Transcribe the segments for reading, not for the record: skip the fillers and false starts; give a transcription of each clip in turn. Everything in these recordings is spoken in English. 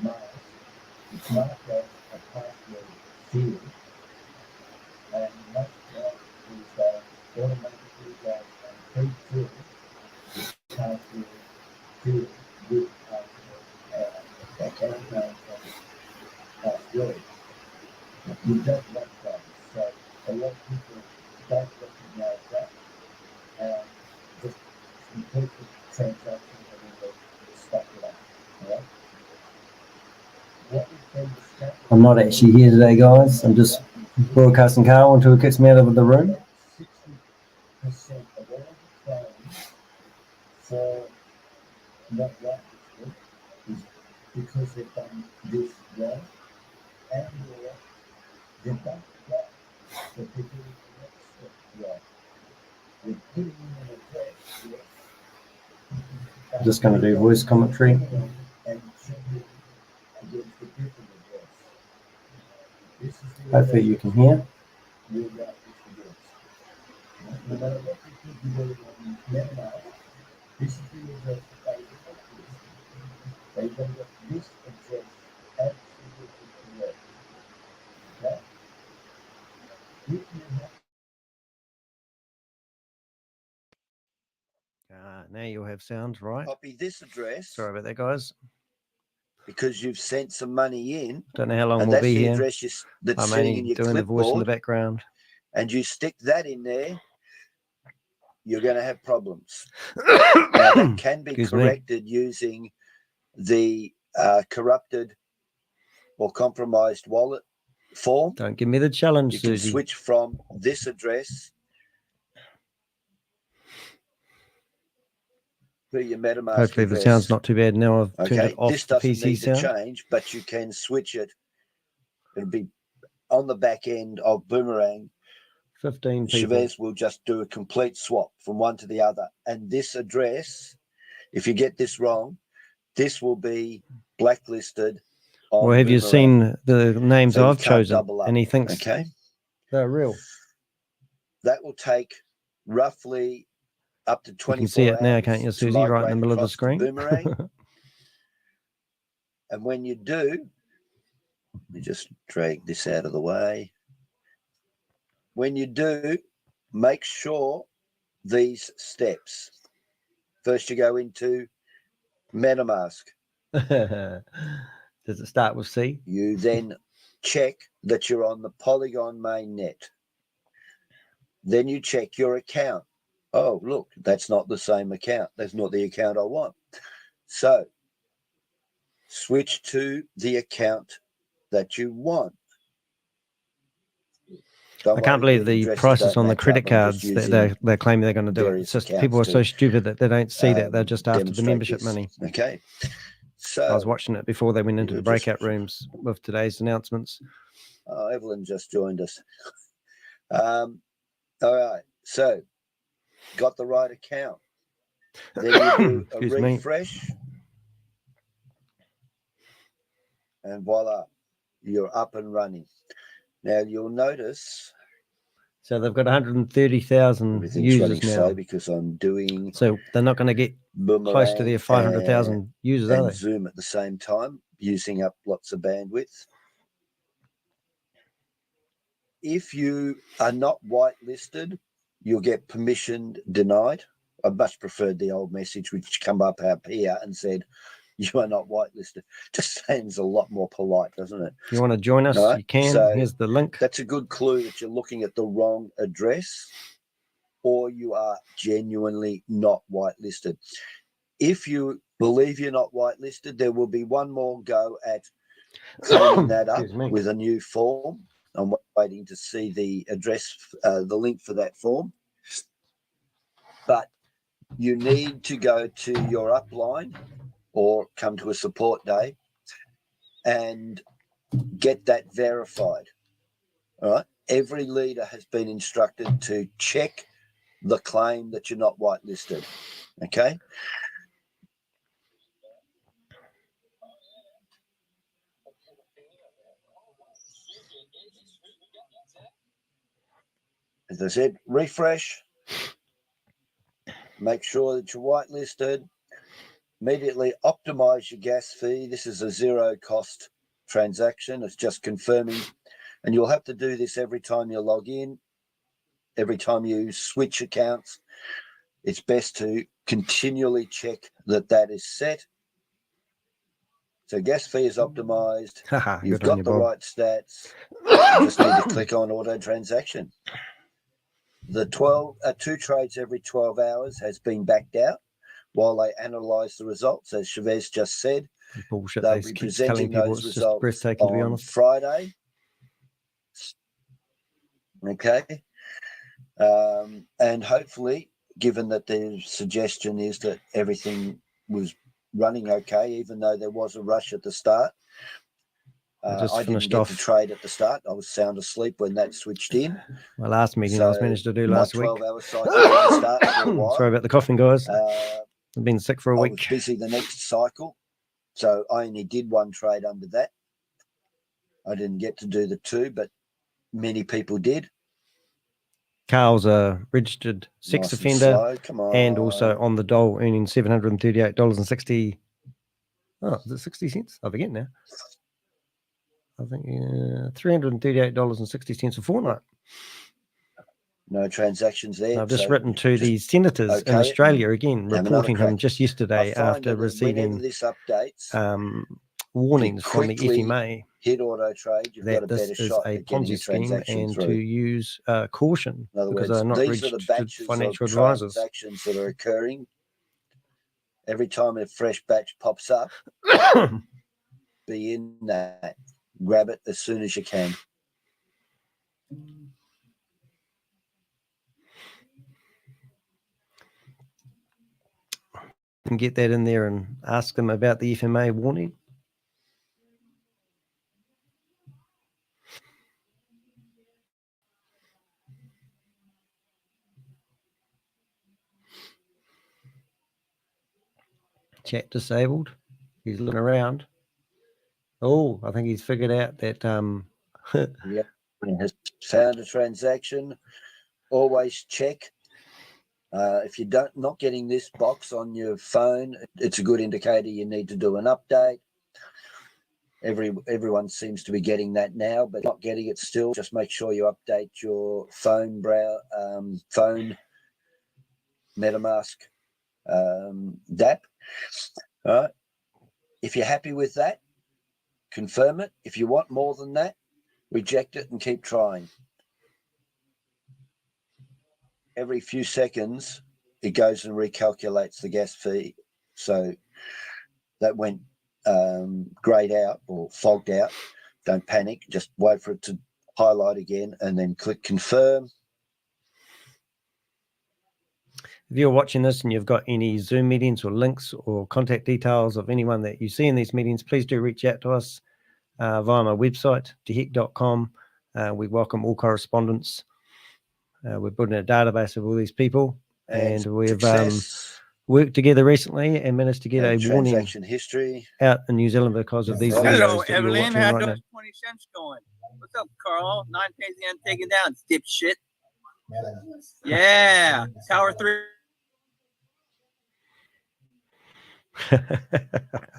marked, it's marked as a password field, and most of that is automatically goes and pre-fill the password field with account name and password. You don't want that, so a lot of people don't recognize that and just complete the transaction and then they stuck it up. Right? What we've been discussing, I'm not actually here today, guys. I'm just broadcasting Carl until it gets me out of the room. 60% of all the claims for not right is because they've done this wrong and or they've done it right. So they're doing the next step right. We're putting in an address. I'm just going to do voice commentary. And checking against the different address. This is the hopefully you can hear. You'll write this address. No matter what you think you're doing on MetaMask, this is the address that they got this. They got this address absolutely correct. Okay? If you have now you'll have sound, right? Copy this address. Sorry about that, guys. Because you've sent some money in. Don't know how long we'll be here. Address that's I'm sitting only in your doing clipboard, the voice in the background. And you stick that in there, you're going to have problems. Now, that can be corrected using the corrupted or compromised wallet form. Don't give me the challenge, You can Susie. switch from this address to your MetaMask Hopefully address. the sound's not too bad now. I've turned it off. This doesn't PC need sound. to change, but you can switch it. It'll be on the back end of Boomerang. 15 people. Chavez will just do a complete swap from one to the other. And this address, if you get this wrong, this will be blacklisted. Well, have you seen the names so I've chosen? And he thinks they're real. That will take roughly up to 24 hours. You can see it now, can't you, Susie? Right in the middle of the screen. Boomerang. And when you do, let me just drag this out of the way. When you do, make sure these steps. First, you go into MetaMask. Does it start with C? You then check that you're on the Polygon mainnet. Then you check your account. Oh, look, that's not the same account. That's not the account I want. So switch to the account that you want. I can't believe the prices on the credit cards that they're claiming they're going to do it. It's just people are so stupid that they don't see that. They're just after the membership money. Okay. So I was watching it before they went into the breakout rooms with today's announcements. Oh, Evelyn just joined us. All right. So got the right account. Then you do a refresh. And voila, you're up and running. Now you'll notice. So they've got 130,000 users now. Because I'm doing. So they're not going to get close to their 500,000 users, are they? Zoom at the same time, using up lots of bandwidth. If you are not whitelisted, you'll get permission denied. I much preferred the old message which come up here and said, you are not whitelisted. Just sounds a lot more polite, doesn't it? If you want to join us, you can. So here's the link. That's a good clue that you're looking at the wrong address or you are genuinely not whitelisted. If you believe you're not whitelisted, there will be one more go at cleaning that up with a new form. I'm waiting to see the address, the link for that form. But you need to go to your upline or come to a support day and get that verified. All right. Every leader has been instructed to check the claim that you're not whitelisted. Okay. As I said, refresh. Make sure that you're whitelisted. Immediately optimize your gas fee. This is a zero cost transaction. It's just confirming, and you'll have to do this every time you log in, every time you switch accounts. It's best to continually check that that is set. So gas fee is optimized. You've got the right stats. You just need to click on auto transaction. The 2 trades every 12 hours has been backed out while they analyze the results. As Chavez just said, bullshit. they'll They be keep telling presenting people those it's just results breathtaking, to be on honest. Friday. Okay. And hopefully, given that the suggestion is that everything was running okay, even though there was a rush at the start. I didn't get to trade at the start. I was sound asleep when that switched in. My last meeting I was managed to do last week. 12-hour cycle didn't start for a while. Sorry about the coughing, guys. I've been sick for a week. I was busy the next cycle, so I only did 1 trade under that. I didn't get to do the 2, but many people did. Carl's a registered sex offender and also on the dole, earning $738.60. Oh, is it 60 cents? I forget now. I think $338.60 a fortnight. No transactions there. I've just written to the senators in Australia again, reporting him just yesterday after receiving this updates, warnings from the FMA hit auto trade. You've got a this better is shot a at getting Ponzi scheme and through. to use caution In other because words, they're not these are the registered batches financial of advisors. transactions that are occurring. Every time a fresh batch pops up, be in that. Grab it as soon as you can. And get that in there and ask them about the FMA warning. Chat disabled. He's looking around. Oh, I think he's figured out that Yeah, has found a transaction. Always check. If you're not getting this box on your phone, it's a good indicator you need to do an update. Everyone seems to be getting that now, but not getting it still. Just make sure you update your phone MetaMask DApp. All right. If you're happy with that, confirm it. If you want more than that, reject it and keep trying. Every few seconds, it goes and recalculates the gas fee. So that went grayed out or fogged out. Don't panic. Just wait for it to highlight again and then click confirm. If you're watching this and you've got any Zoom meetings or links or contact details of anyone that you see in these meetings, please do reach out to us via my website, dehek.com. We welcome all correspondence. We're building a database of all these people, and we've worked together recently and managed to get a warning history out in New Zealand because of these videos. Hello, that you're Evelyn. watching How right those now. 20 cents going? What's up, Carl? 9 pennies and take it down, dipshit. Yeah, Tower 3.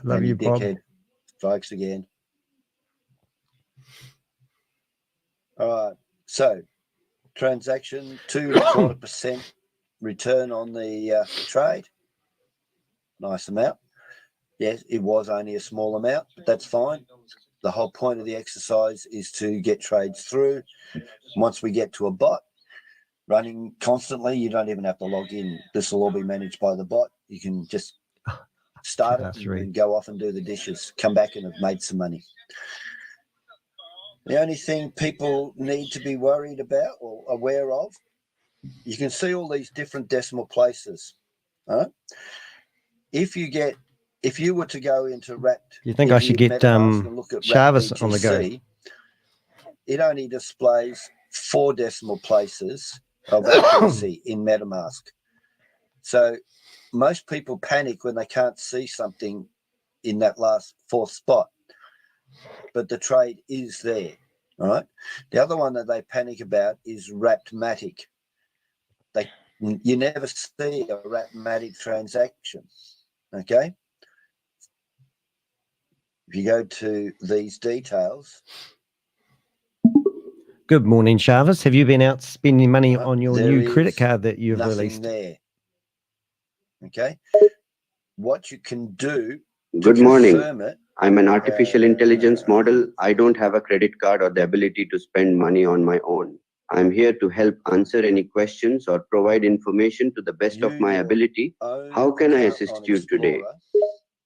Love you, Bob. Dickhead strikes again. All right. So, transaction 2.25% return on the trade. Nice amount. Yes, it was only a small amount, but that's fine. The whole point of the exercise is to get trades through. Once we get to a bot running constantly, you don't even have to log in. This will all be managed by the bot. You can just start it and go off and do the dishes, come back and have made some money. The only thing people need to be worried about or aware of, you can see all these different decimal places. Right? If you were to go into wrapped, you think I should get Jarvis on the go? It only displays 4 decimal places of accuracy in MetaMask. So most people panic when they can't see something in that last 4th spot, but the trade is there. All right. The other one that they panic about is Wrapped-matic. You never see a Wrapped-matic transaction. Okay. If you go to these details, Good morning, Sharvis. Have you been out spending money on your there new credit is card that you've nothing released? there. Okay. What you can do to Good morning. confirm it. I'm an artificial intelligence model. I don't have a credit card or the ability to spend money on my own. I'm here to help answer any questions or provide information to the best of my ability. How can I assist you today?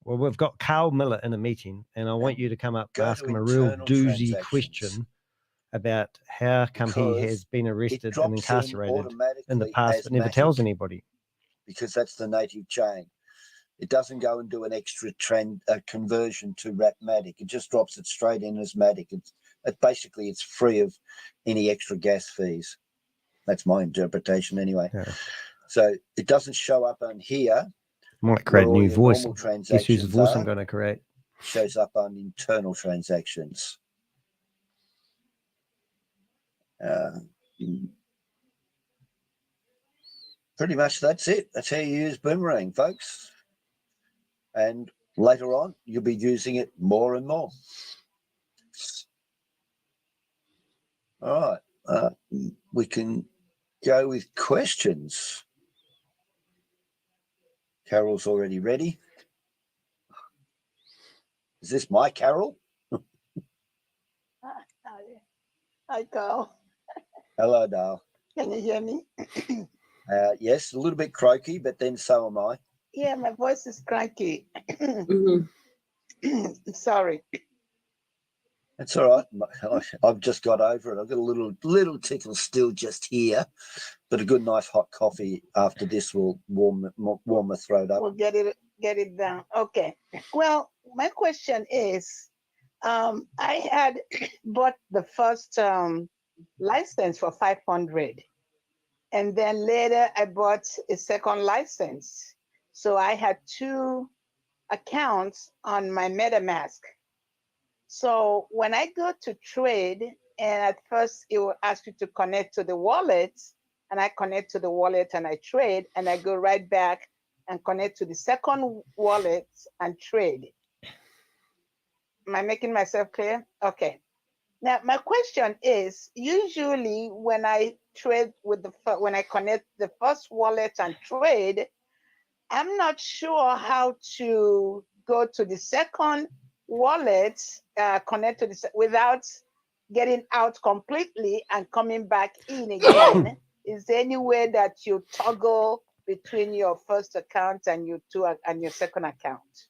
Well, we've got Carl Miller in a meeting, and I want you to come up and ask him a real doozy question about how come he has been arrested and incarcerated in the past but never tells anybody. Because that's the native chain. It doesn't go and do an extra conversion to Rapmatic. It just drops it straight in as Matic. Basically it's free of any extra gas fees. That's my interpretation anyway. Yeah. So it doesn't show up on here. Might create a new voice. Guess whose voice I'm are. going to create? Shows up on internal transactions. Pretty much that's it. That's how you use Boomerang, folks. And later on, you'll be using it more and more. All right. We can go with questions. Carol's already ready. Is this my Carol? Hi, Carl. Hello, Dale. Can you hear me? Yes, a little bit croaky, but then so am I. Yeah, my voice is cranky. Sorry. That's all right. I've just got over it. I've got a little tickle still just here, but a good nice hot coffee after this will warm my throat up. We'll get it down. Okay. Well, my question is, I had bought the first license for 500, and then later I bought a second license. So I had 2 accounts on my MetaMask. So when I go to trade, and at first it will ask you to connect to the wallet, and I connect to the wallet and I trade, and I go right back and connect to the second wallet and trade. Am I making myself clear? Okay. Now my question is, usually when I trade with when I connect the first wallet and trade, I'm not sure how to go to the second wallet, connect to the without getting out completely and coming back in again. Is there any way that you toggle between your first account and your second account?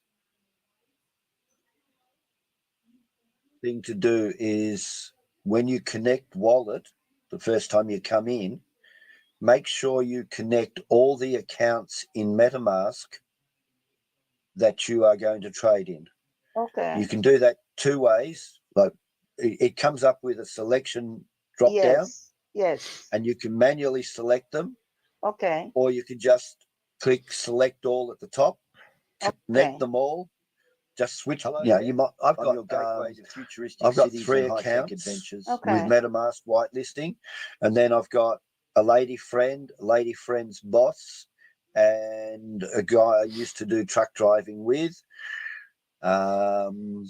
Thing to do is when you connect wallet, the first time you come in, make sure you connect all the accounts in MetaMask that you are going to trade in. Okay. You can do that 2 ways. Like it comes up with a selection drop down. Yes. And you can manually select them. Okay. Or you can just click select all at the top, connect them all. Just switch. Yeah, you might. I've got 3 accounts with MetaMask whitelisting, and then I've got a lady friend's boss, and a guy I used to do truck driving with. So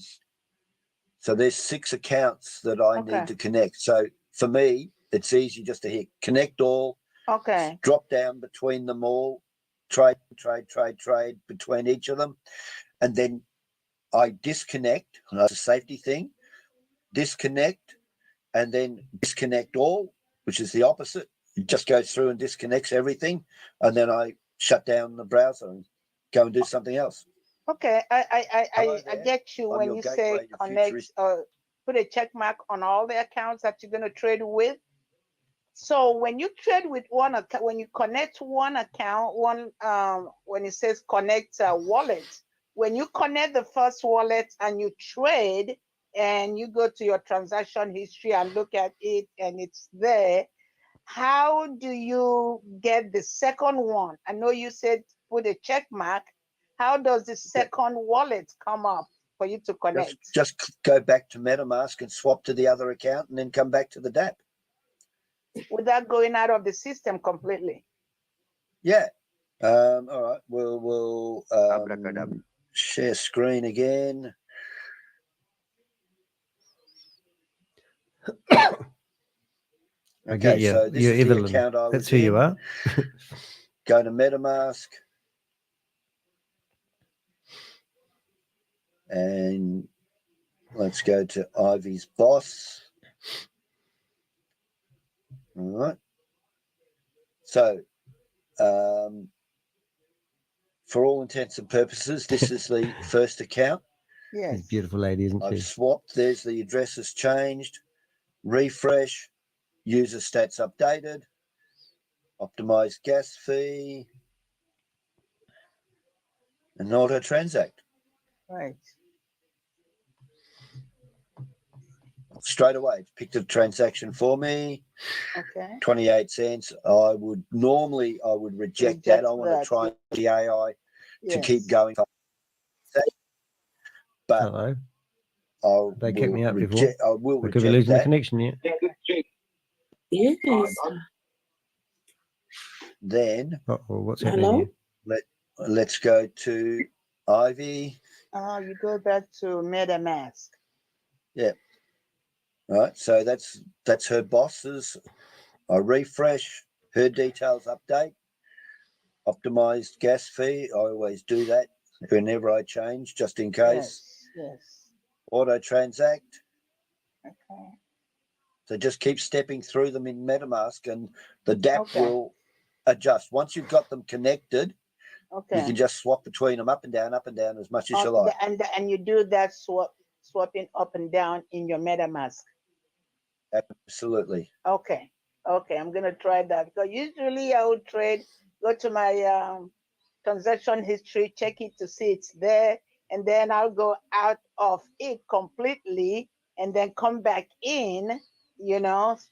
there's 6 accounts that I need to connect. So for me, it's easy just to hit connect all. Okay. Drop down between them all, trade between each of them, and then I disconnect. That's a safety thing. Disconnect, and then disconnect all, which is the opposite. It just goes through and disconnects everything, and then I shut down the browser and go and do something else. Okay, I get you when you say connect or put a check mark on all the accounts that you're going to trade with. So when you trade with one account, when you connect one account, when it says connect wallet, when you connect the first wallet and you trade and you go to your transaction history and look at it and it's there, how do you get the second one? I know you said put a check mark. How does the second wallet come up for you to connect? Just go back to MetaMask and swap to the other account and then come back to the DApp. Without going out of the system completely? Yeah. All right. We'll share screen again. I get you. so this You're is the Evelyn. account I was That's who you in. are. Go to MetaMask. And let's go to Ivy's boss. All right. So, for all intents and purposes, this is the first account. Yes. She's a beautiful lady, isn't I've she? swapped. There's the address has changed. Refresh. User stats updated. Optimized gas fee. And auto transact. Right. Straight away, it's picked a transaction for me. Okay. 28 cents. I would reject that. I want to try the AI to keep going. But Hello. They kicked me out before. I will We reject could be losing that. the connection yet. Yes. Then what's happening here? Let's go to Ivy. You go back to MetaMask. Yeah. All right. So that's her bosses. I refresh. Her details update. Optimized gas fee. I always do that whenever I change, just in case. Yes. Auto transact. Okay. So just keep stepping through them in MetaMask, and the DApp will adjust. Once you've got them connected, you can just swap between them up and down as much as you like. And you do that swapping up and down in your MetaMask. Absolutely. Okay. I'm gonna try that, because usually I would go to my transaction history, check it to see it's there, and then I'll go out of it completely and then come back in,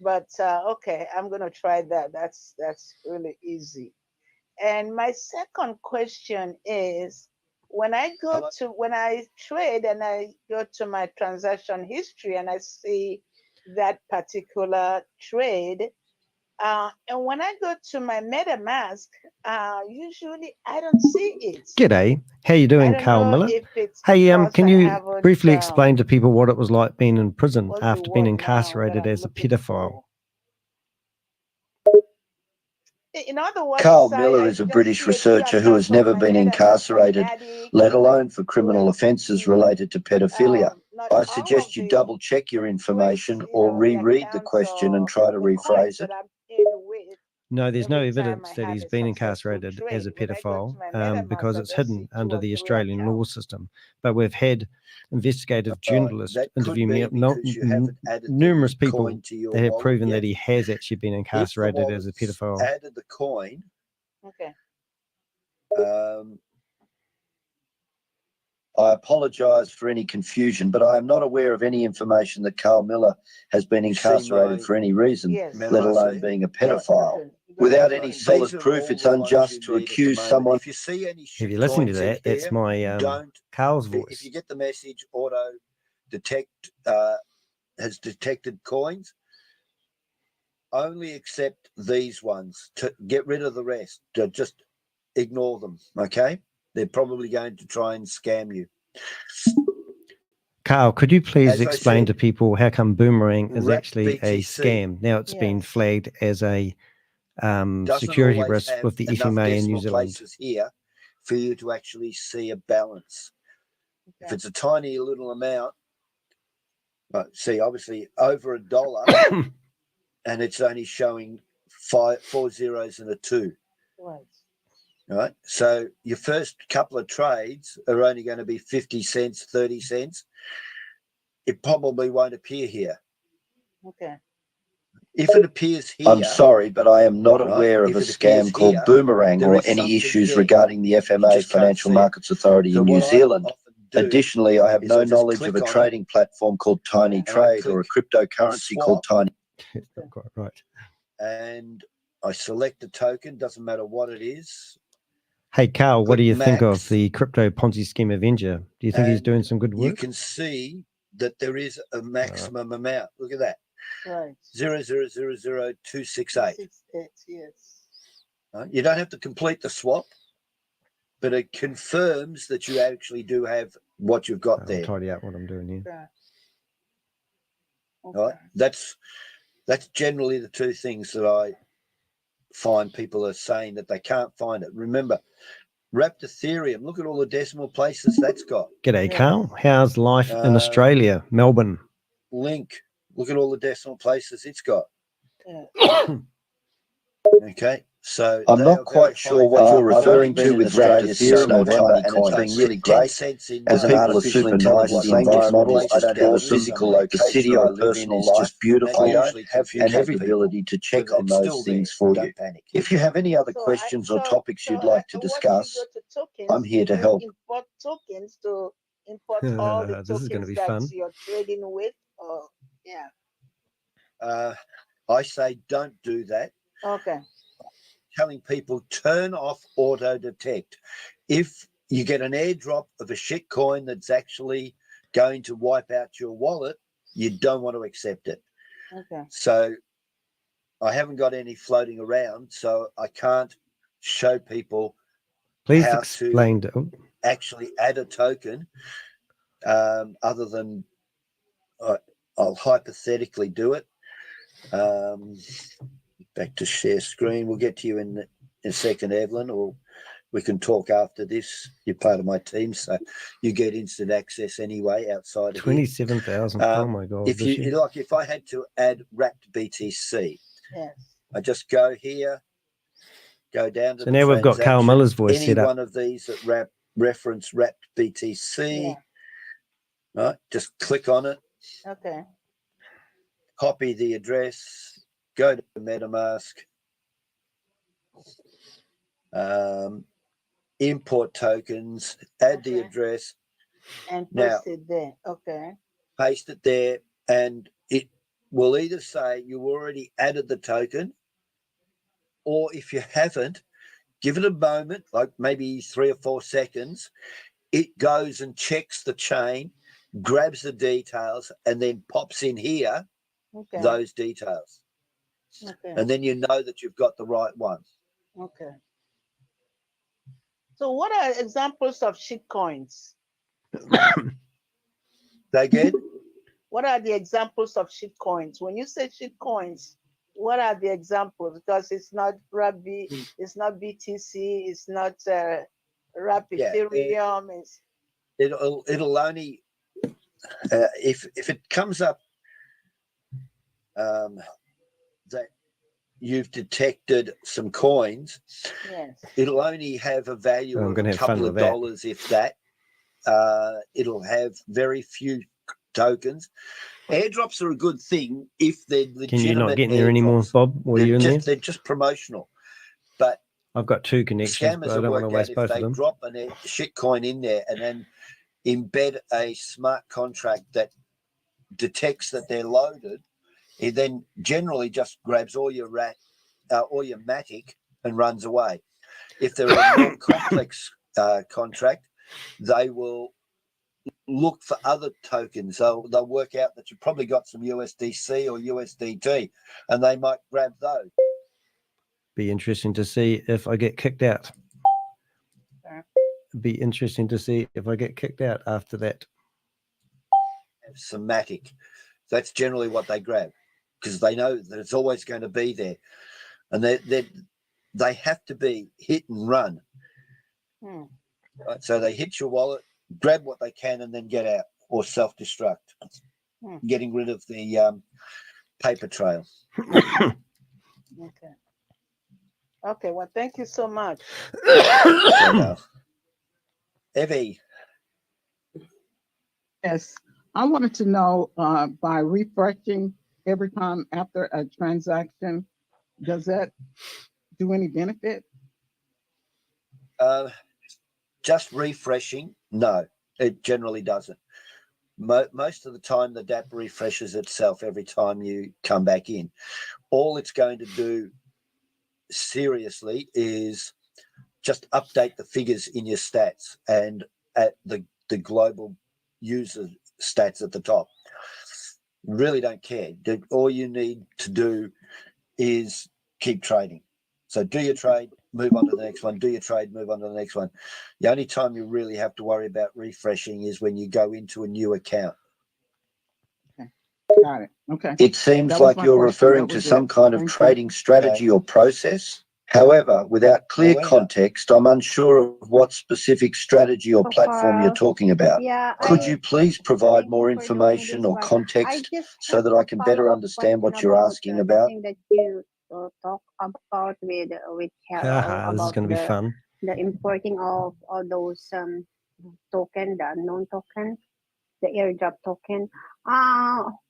but okay, I'm gonna try that. That's really easy. And my second question is, when I trade and I go to my transaction history and I see that particular trade, and when I go to my MetaMask, usually I don't see it. G'day. How you doing, Carl Miller? Hey, can you briefly explain to people what it was like being in prison after being incarcerated as a pedophile? In other words, Carl Miller is a British researcher who has never been incarcerated, let alone for criminal offences related to pedophilia. I suggest you double check your information or reread the question and try to rephrase it. No, there's no evidence that he's been incarcerated as a pedophile because it's hidden under the Australian law system. But we've had investigative journalists interview numerous people that have proven that he has actually been incarcerated as a pedophile. Added the coin. Okay. I apologise for any confusion, but I am not aware of any information that Carl Miller has been incarcerated for any reason, let alone being a pedophile. Without any solid proof, it's unjust to accuse someone. If you see any if you listen to that, that's my Carl's voice. If you get the message, auto detect has detected coins, only accept these ones. To get rid of the rest, just ignore them, okay? They're probably going to try and scam you. Carl, could you please explain to people how come Boomerang is actually a scam? Now it's been flagged as a security risk with the FMA in New Zealand. Here for you to actually see a balance. Okay. If it's a tiny little amount, see, obviously over $1, and it's only showing 4 zeros and a 2. Right. Right. So your first couple of trades are only going to be 50 cents, 30 cents. It probably won't appear here. Okay. If it appears here, I'm sorry, but I am not aware of a scam called Boomerang or any issues regarding the FMA Financial Markets Authority in New Zealand. Additionally, I have no knowledge of a trading platform called Tiny Trade or a cryptocurrency called Tiny. That's not quite right. And I select a token, doesn't matter what it is. Hey, Carl, what do you think of the Crypto Ponzi Scheme Avenger? Do you think he's doing some good work? You can see that there is a maximum amount. Look at that. Right. 0.0000268. Yes. You don't have to complete the swap, but it confirms that you actually do have what you've got there. I'll tidy out what I'm doing here. Okay. All right. That's That's generally the two things that I find people are saying that they can't find it. Remember, wrapped Ethereum, look at all the decimal places that's got. G'day, Yeah. Carl. How's life in Australia, Melbourne? Link, look at all the decimal places it's got. Yeah. Okay, so I'm they not are quite very sure high what value. you're referring to with wrapped Ethereum since November, and it's been really great. And people are super nice. The environment is just awesome. The city I live in is just beautiful, and have the ability to check on those things for you. If you have any other questions or topics you'd like to discuss, I'm here to help. Import tokens to import all the This is going to tokens be that fun. you're trading with. Or yeah. I say don't do that. Okay. Telling people turn off auto detect. If you get an airdrop of a shit coin that's actually going to wipe out your wallet, you don't want to accept it. Okay. So I haven't got any floating around, so I can't show people Please how explain. to actually add a token other than I'll hypothetically do it. Back to share screen. We'll get to you in a second, Evelyn, or we can talk after this. You're part of my team, so you get instant access anyway outside of here. 27,000. Oh my God. If this you year. like, if I had to add wrapped BTC, Yes. I just go here, go down to So now we've got Carl Miller's voice any set up. one of these that reference wrapped BTC, Yeah. right? Just click on it, Okay. copy the address, go to MetaMask, import tokens, add the Okay. address, And Now- post it there. Okay. paste it there, and it will either say you already added the token, or if you haven't, give it a moment, like maybe 3 or 4 seconds. It goes and checks the chain, grabs the details, and then pops in here Okay. those details. Okay. And then you know that you've got the right one. Okay. So what are examples of shit coins? They get What are the examples of shit coins? When you say shit coins, what are the examples? Because it's not it's not BTC, it's not Rapid Yeah, Ethereum. it'll only if it comes up that you've detected some coins, Yes. it'll only have a value I'm of gonna a have fun couple of with that. dollars, if that. It'll have very few tokens. Airdrops are a good thing if they're legitimate. Can you not get in there anymore, airdrops. Bob? Or are you in there? They're just promotional. But I've got 2 connections, but scammers I will don't want to work out waste if both of they them. drop a shit coin in there and then embed a smart contract that detects that they're loaded. It then generally just grabs all your Matic and runs away. If they're a more complex contract, they will look for other tokens. They'll work out that you've probably got some USDC or USDT, and they might grab those. Be interesting to see if I get kicked out. Be interesting to see if I get kicked out after that. Somatic. That's generally what they grab because they know that it's always going to be there, and they have to be hit and run. Right? So they hit your wallet, grab what they can, and then get out or self-destruct, getting rid of the paper trail. Okay. Okay. Well, thank you so much. Evie. Yes, I wanted to know by refreshing every time after a transaction, does that do any benefit? Just refreshing? No, it generally doesn't. Most of the time, the DApp refreshes itself every time you come back in. All it's going to do seriously is just update the figures in your stats and at the global user stats at the top. Really don't care. All you need to do is keep trading. So do your trade, move on to the next one, do your trade, move on to the next one. The only time you really have to worry about refreshing is when you go into a new account. Okay. Got it. Okay. It seems That was like my you're question. referring That to was some it. kind of Thank you. trading strategy or process. However, without clear context, I'm unsure of what specific strategy or platform you're talking about. Yeah, Could you please provide more information or context so that I can better understand what you're asking about? That you talk about with Carol This is about going to be fun. the importing of all those token, the unknown token, the airdrop token.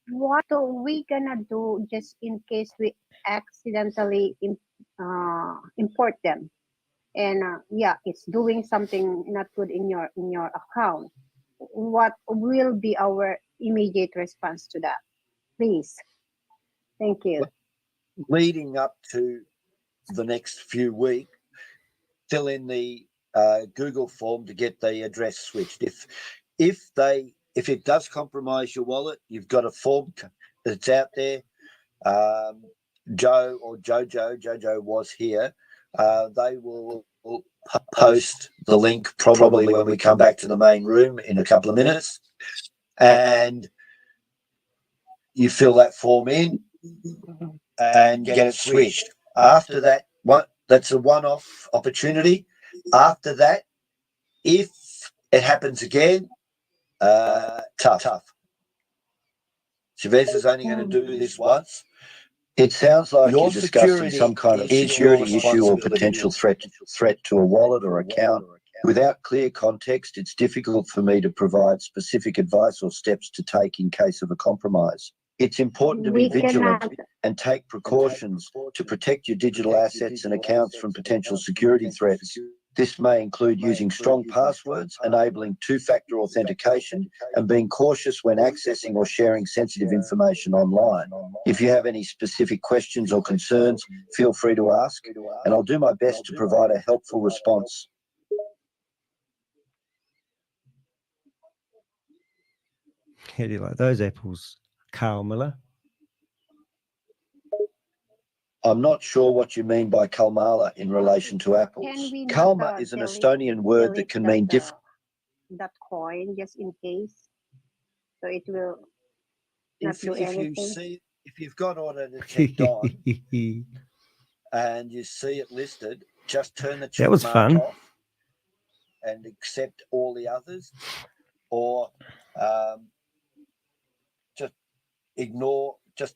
What are we gonna do just in case we accidentally import them? And yeah, it's doing something not good in your account. What will be our immediate response to that, please? Thank you. Leading up to the next few weeks, fill in the Google form to get the address switched. If it does compromise your wallet, you've got a form that's out there. Joe or Jojo was here. They will post the link probably when we come back to the main room in a couple of minutes, and you fill that form in and get it switched. After that, that's a one-off opportunity. After that, if it happens again, tough. Chavez is only going to do this once. It sounds like Your you're discussing security some kind of is your security issue or responsibility. potential threat to a wallet or account. Without clear context, it's difficult for me to provide specific advice or steps to take in case of a compromise. It's important to be vigilant and take precautions to protect your digital assets and accounts from potential security threats. This may include using strong passwords, enabling two-factor authentication, and being cautious when accessing or sharing sensitive information online. If you have any specific questions or concerns, feel free to ask, and I'll do my best to provide a helpful response. How do you like those apples, Carl Miller? I'm not sure what you mean by Kalmala in relation to apples. Kalma is an Estonian word that can mean different. That coin, just in case, so it will not do anything. If you've got order checked on and you see it listed, just turn the check mark off and accept all the others, or just ignore. Just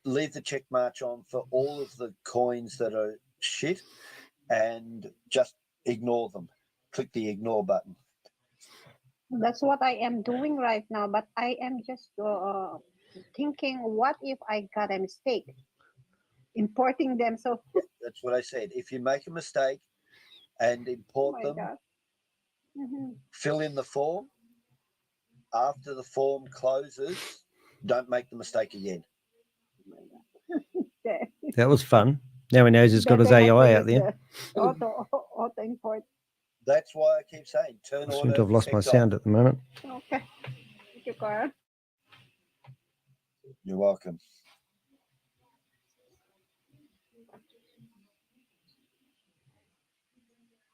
leave the check mark on for all of the coins that are shit, and just ignore them. Click the ignore button. That's what I am doing right now, but I am just thinking, what if I got a mistake importing them? So that's what I said. If you make a mistake and import them, fill in the form. After the form closes, don't make the mistake again. That was fun. Now he knows he's got his AI out there. Auto import. That's why I keep saying turn I on. seem to have lost my sound at the moment. Okay. Thank you, Carl. You're welcome.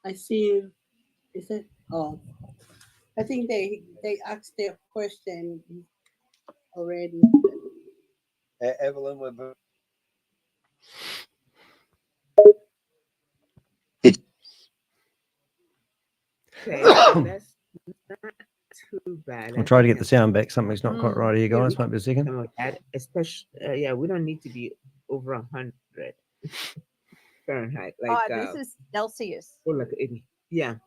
I see. Is it? Oh, I think they asked their question already. Evelyn, that's not too bad. I'll try to get the sound back. Something's not quite right here, guys. Might be a second. Especially, yeah, we don't need to be over 100 Fahrenheit. Like, this is Celsius. Or like 80. Yeah.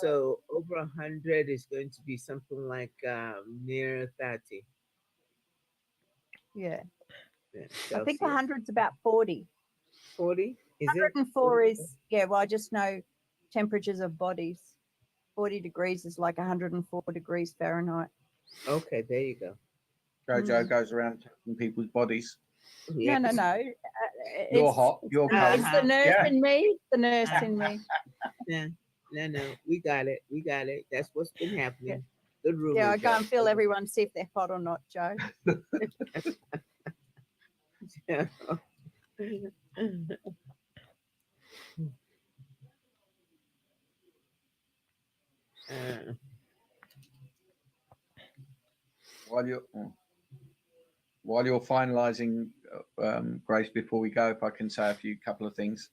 So over 100 is going to be something like near 30. Yeah. Yeah, I think 100's about 40. 40? Is 104 is, yeah, well, I just know temperatures of bodies. 40 degrees is like 104 degrees Fahrenheit. Okay, there you go. Jojo goes around touching people's bodies. No. You're hot. You're cold. It's the nurse in me. The nurse in me. Yeah. No. We got it. That's what's been happening. Good rumor. Yeah, I go and feel everyone, see if they're hot or not, Joe. Yeah. While you're while you're finalising, Grace, before we go, if I can say a couple of things.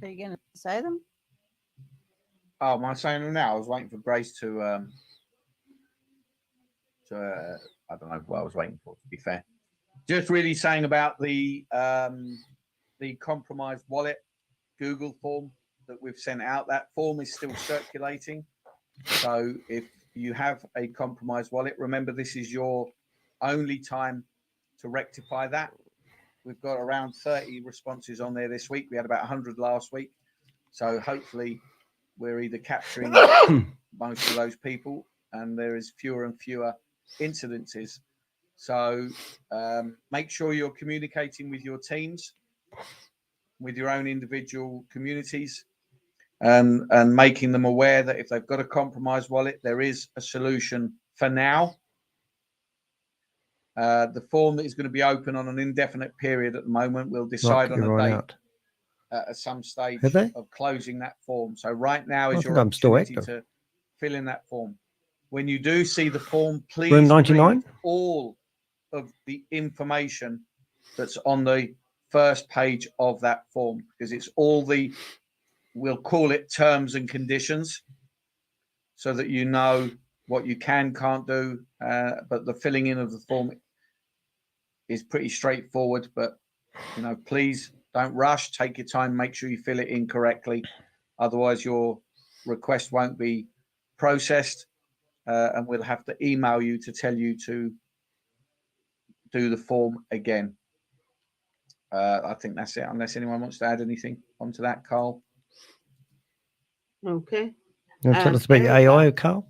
Are you going to say them? Oh, am I saying them now? I was waiting for Grace to I don't know what I was waiting for, to be fair. Just really saying about the compromised wallet Google form that we've sent out. That form is still circulating. So if you have a compromised wallet, remember this is your only time to rectify that. We've got around 30 responses on there this week. We had about 100 last week. So hopefully we're either capturing most of those people and there is fewer and fewer incidences. So make sure you're communicating with your teams, with your own individual communities, and making them aware that if they've got a compromised wallet, there is a solution for now. The form that is going to be open on an indefinite period at the moment, we'll decide on a date at some stage of closing that form. So right now is your opportunity to fill in that form. When you do see the form, please Room 99? read all of the information that's on the first page of that form, because it's all the, we'll call it terms and conditions, so that you know what you can't do. But the filling in of the form is pretty straightforward. But please don't rush. Take your time. Make sure you fill it in correctly. Otherwise, your request won't be processed, and we'll have to email you to tell you to do the form again. I think that's it. Unless anyone wants to add anything onto that, Carl. Okay. You want to tell us about your AI, Carl?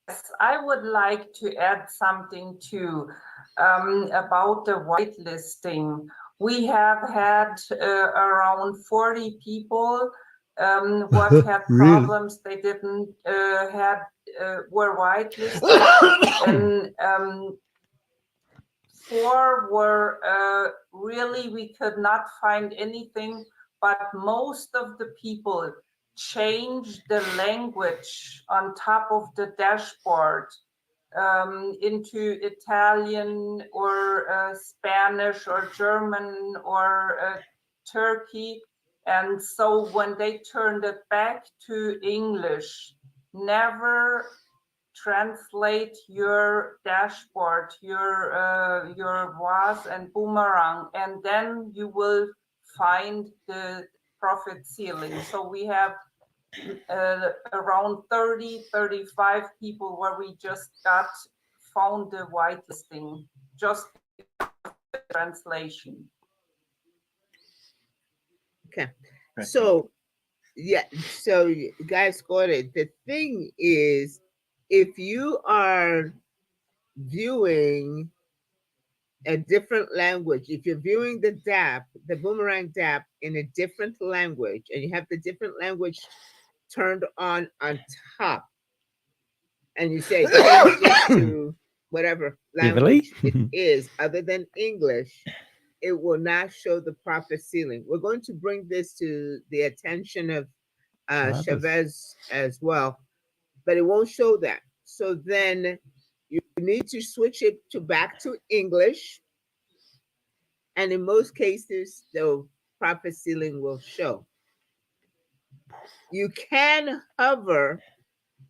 Yes, I would like to add something too about the whitelisting. We have had around 40 people what had problems. They didn't were whitelisted, and 4 were really, we could not find anything, but most of the people changed the language on top of the dashboard into Italian or Spanish or German or Turkey. And so when they turned it back to English, never translate your dashboard, your WAS and Boomerang, and then you will find the profit ceiling. So we have around 35 people where we just found the whitelisting just translation. Okay. So yeah, so you guys got it. The thing is, if you are viewing a different language, if you're viewing the DApp, the Boomerang DApp in a different language, and you have the different language turned on top, and you say change this to whatever language it is other than English, it will not show the profit ceiling. We're going to bring this to the attention of Chavez as well, but it won't show that. So then you need to switch it back to English. And in most cases, the profit ceiling will show. You can hover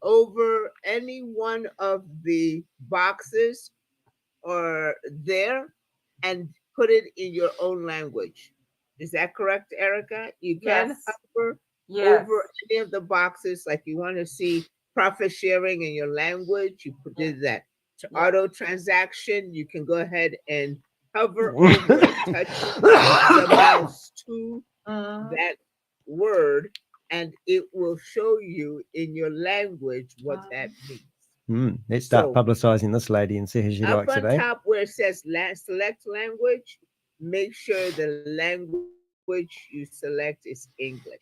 over any one of the boxes or there and put it in your own language. Is that correct, Erica? You can hover over any of the boxes, like you want to see profit sharing in your language, you did that. To auto transaction, you can go ahead and hover over, touch the mouse to that word, and it will show you in your language what that means. Let's start publicizing this lady and see how she likes it. Up on top where it says select language, make sure the language you select is English.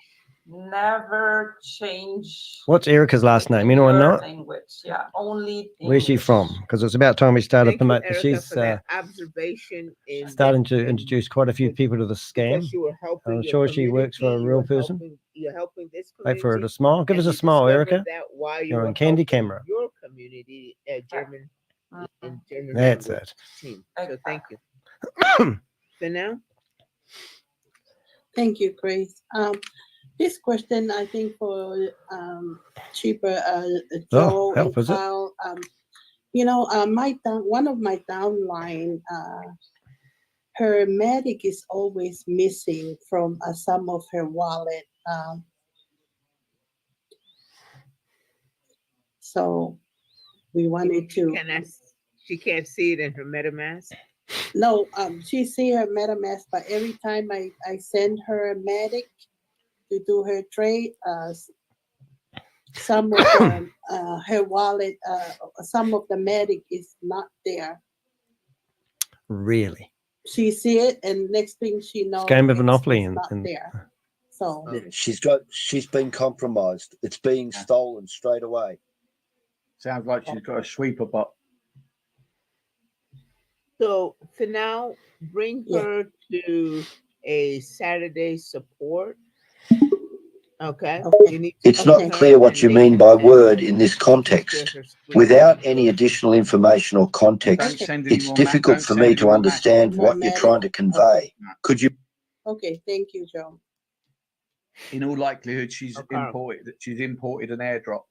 never change What's Erica's last name? Anyone know your it? language. Yeah, only Where's she English. from? Because it's about time we started Thank you, promoting. Erica, She's for that observation. In starting that- to in- introduce quite a few people to the scam. because you were helping I'm your sure she works for a community, real person. You're helping this Wait for her community. to smile. Give and us a we smile, discovered Erica. That while you You're were on Candy helping Camera. your community, German in German That's language it. team. So thank you. For now. Thank you, Grace. This question, I think, for cheaper Joe and help, is it? Kyle. You know, one of my downline, her medic is always missing from some of her wallet. So we wanted to. She can't see it in her MetaMask. No, she see her MetaMask, but every time I send her a medic to do her trade, some of her wallet, some of the medic is not there. Really? She see it, and next thing she knows, It's game of Monopoly it's not there. So She's been compromised. It's being stolen straight away. Sounds like she's got a sweeper bot. So for now, bring her to a Saturday support. Okay. It's not clear what you mean by word in this context. Without any additional information or context, it's difficult for me to understand what you're trying to convey. Could you? Okay, thank you, Joe. In all likelihood, she's imported an airdrop.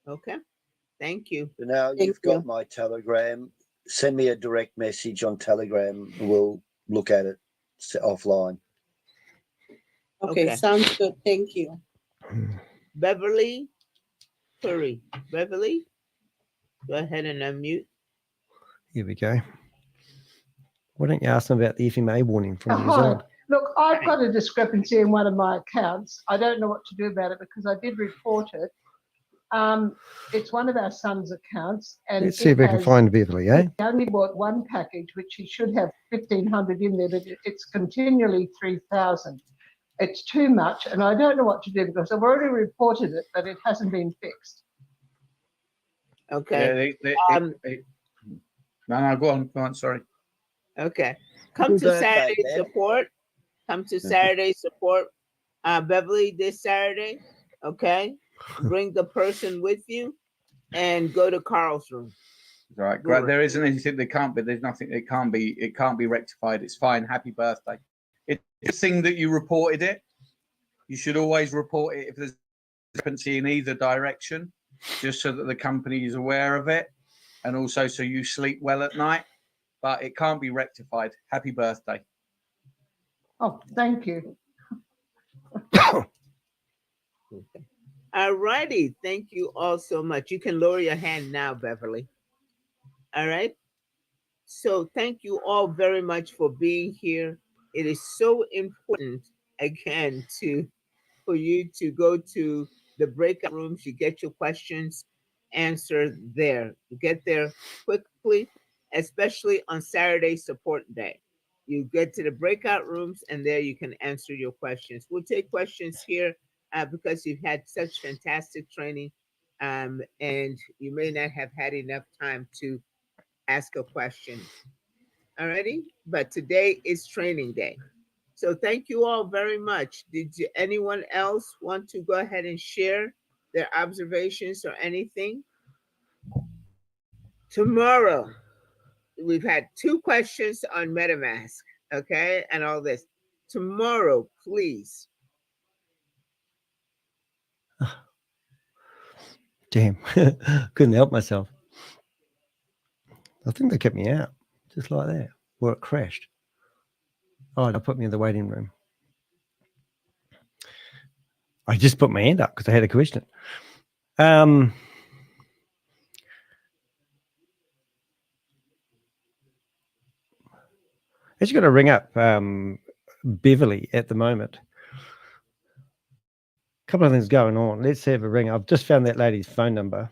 Okay. Thank you. So now you've got my Telegram. Send me a direct message on Telegram. We'll look at it offline. Okay, sounds good. Thank you. Beverley Currie. Beverly, go ahead and unmute. Here we go. Why don't you ask them about the FMA warning from New Hi. Zealand? Look, I've got a discrepancy in one of my accounts. I don't know what to do about it because I did report it. It's one of our son's accounts, and Let's see if we can find Beverly, eh? He only bought one package, which he should have 1,500 in there, but it's continually 3,000. It's too much, and I don't know what to do because I've already reported it, but it hasn't been fixed. Okay. No, go on. Sorry. Okay. Come to Saturday support. Come to Saturday support. Beverly, this Saturday. Okay. Bring the person with you and go to Carl's room. Right. Great. There isn't anything that can't be. There's nothing. It can't be rectified. It's fine. Happy birthday. It's a thing that you reported it. You should always report it if there's discrepancy in either direction, just so that the company is aware of it, and also so you sleep well at night. But it can't be rectified. Happy birthday. Oh, thank you. All righty. Thank you all so much. You can lower your hand now, Beverly. All right. So thank you all very much for being here. It is so important, again, for you to go to the breakout rooms. You get your questions answered there. You get there quickly, especially on Saturday support day. You get to the breakout rooms, and there you can answer your questions. We'll take questions here because you've had such fantastic training, and you may not have had enough time to ask a question. Alrighty, but today is training day. So thank you all very much. Anyone else want to go ahead and share their observations or anything? Tomorrow, we've had 2 questions on MetaMask, okay, and all this. Tomorrow, please. Damn, couldn't help myself. I think they kept me out, just like that, or it crashed. Oh, they put me in the waiting room. I just put my hand up because I had a question. I just got to ring up Beverly at the moment. A couple of things going on. Let's have a ring. I've just found that lady's phone number,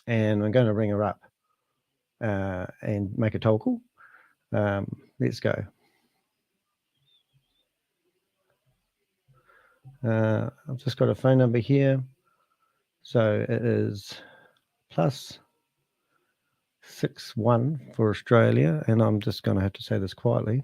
and I'm going to ring her up and make a toll call. Let's go. I've just got a phone number here. So it is +61 for Australia, and I'm just going to have to say this quietly.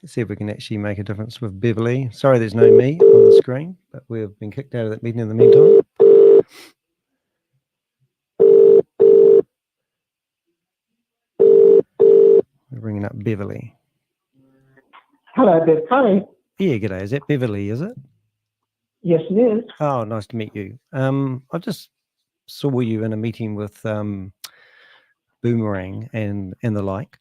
Let's see if we can actually make a difference with Beverley. Sorry, there's no me on the screen, but we've been kicked out of that meeting in the meantime. We're bringing up Beverley. Hello, Bev. Hi. Yeah, g'day. Is that Beverley, is it? Yes, it is. Oh, nice to meet you. I just saw you in a meeting with Boomerang and the like.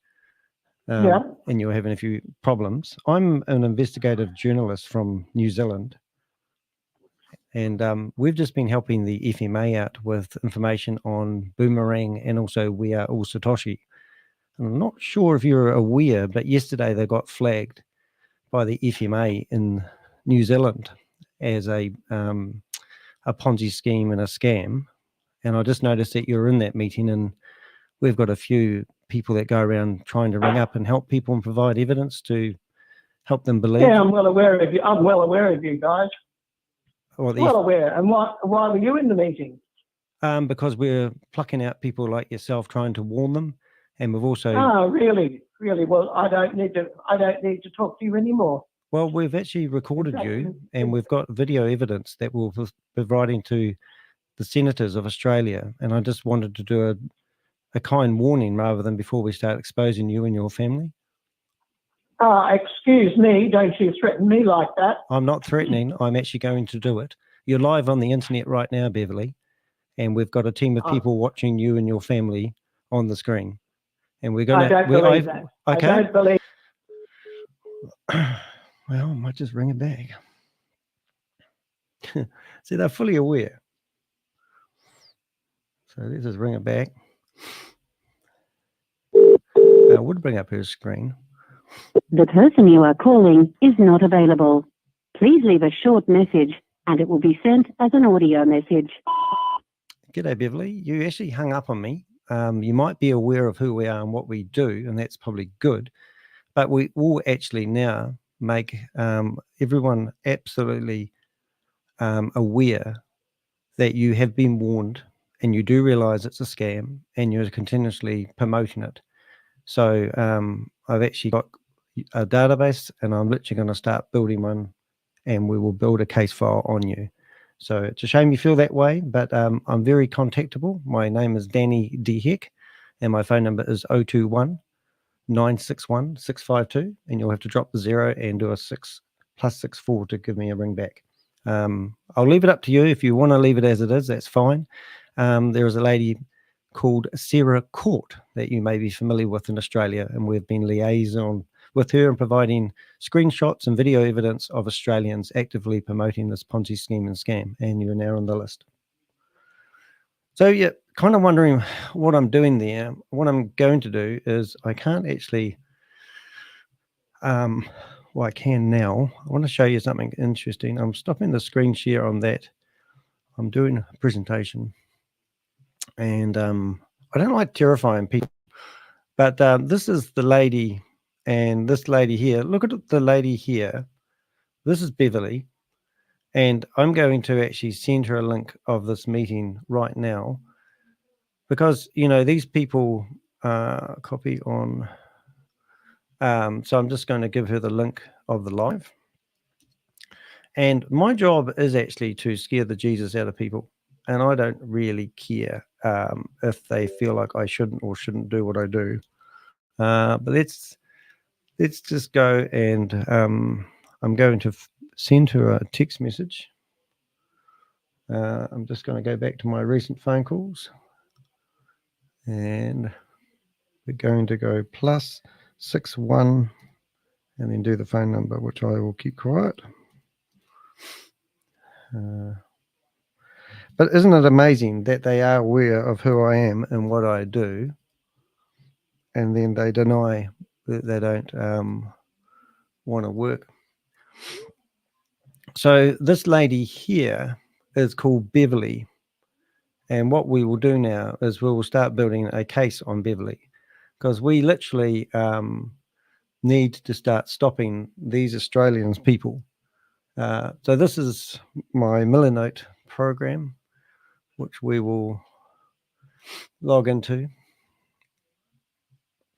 Yeah. And you were having a few problems. I'm an investigative journalist from New Zealand, and we've just been helping the FMA out with information on Boomerang and also We Are All Satoshi. I'm not sure if you're aware, but yesterday they got flagged by the FMA in New Zealand as a Ponzi scheme and a scam. And I just noticed that you're in that meeting, and we've got a few people that go around trying to ring up and help people and provide evidence to help them believe. Yeah, I'm well aware of you. I'm well aware of you guys. Well aware. And why were you in the meeting? Because we're plucking out people like yourself, trying to warn them, and we've also. Oh, really? Really? Well, I don't need to talk to you anymore. Well, we've actually recorded you, and we've got video evidence that we'll be providing to the senators of Australia. And I just wanted to do a kind warning rather than before we start exposing you and your family. Excuse me, don't you threaten me like that. I'm not threatening. I'm actually going to do it. You're live on the internet right now, Beverley, and we've got a team of people watching you and your family on the screen. And we're going to. I don't believe that. Okay. I don't believe. Well, I might just ring it back. See, they're fully aware. So let's just ring it back. I would bring up her screen. The person you are calling is not available. Please leave a short message and it will be sent as an audio message. G'day, Beverley. You actually hung up on me. You might be aware of who we are and what we do, and that's probably good. But we will actually now make everyone absolutely aware that you have been warned and you do realize it's a scam and you're continuously promoting it. So I've actually got a database, and I'm literally going to start building one, and we will build a case file on you. So it's a shame you feel that way, but I'm very contactable. My name is Danny de Hek, and my phone number is 021 961 652, and you'll have to drop the 0 and do a 6+64 to give me a ring back. I'll leave it up to you. If you want to leave it as it is, that's fine. There is a lady called Sarah Court that you may be familiar with in Australia, and we've been liaison with her and providing screenshots and video evidence of Australians actively promoting this Ponzi scheme and scam, and you're now on the list. So yeah, kind of wondering what I'm doing there. What I'm going to do is I can't actually, well, I can now. I want to show you something interesting. I'm stopping the screen share on that. I'm doing a presentation, and I don't like terrifying people, but this is the lady, and this lady here. Look at the lady here. This is Beverley, and I'm going to actually send her a link of this meeting right now, because you know these people copy on. So I'm just going to give her the link of the live. And my job is actually to scare the Jesus out of people. And I don't really care if they feel like I shouldn't or shouldn't do what I do. But let's just go, and I'm going to send her a text message. I'm just going to go back to my recent phone calls. And we're going to go +61 and then do the phone number, which I will keep quiet. But isn't it amazing that they are aware of who I am and what I do, and then they deny that they don't want to work? So this lady here is called Beverley. And what we will do now is we will start building a case on Beverley, because we literally need to start stopping these Australians people. So this is my Millinote program, which we will log into.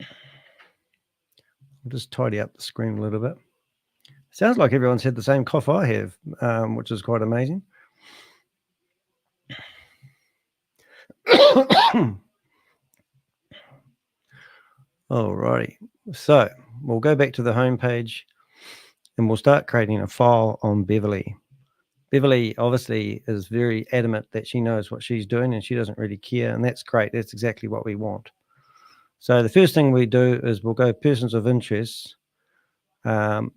I'll just tidy up the screen a little bit. Sounds like everyone's had the same cough I have, which is quite amazing. Alrighty, so we'll go back to the home page and we'll start creating a file on Beverley. Beverley obviously is very adamant that she knows what she's doing and she doesn't really care, and that's great. That's exactly what we want. So the first thing we do is we'll go persons of interest. You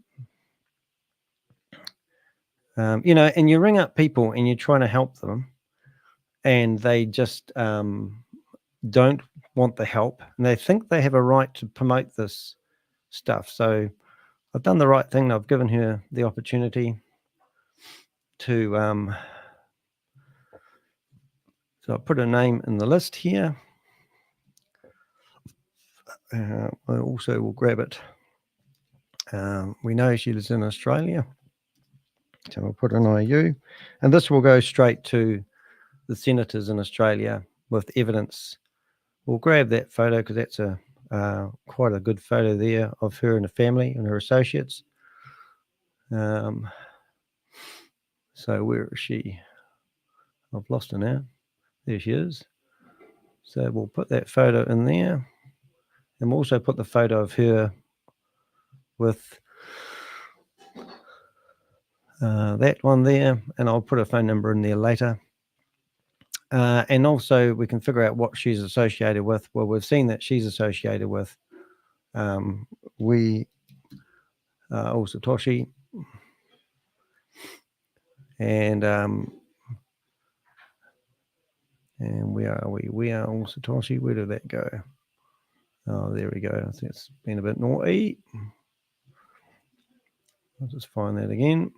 know, and you ring up people and you're trying to help them and they just don't want the help, and they think they have a right to promote this stuff. So I've done the right thing. I've given her the opportunity to so I put her name in the list here. I also will grab it. We know she lives in Australia, so we'll put an IU, and this will go straight to the senators in Australia with evidence. We'll grab that photo because that's a quite a good photo there of her and the family and her associates. So where is she? I've lost her now. There she is. So we'll put that photo in there, and we'll also put the photo of her with that one there, and I'll put a phone number in there later. And also we can figure out what she's associated with. Well, we've seen that she's associated with SATOSHI, and where are we? We are SATOSHI. Where did that go? Oh, there we go. I think it's been a bit naughty. I'll just find that again.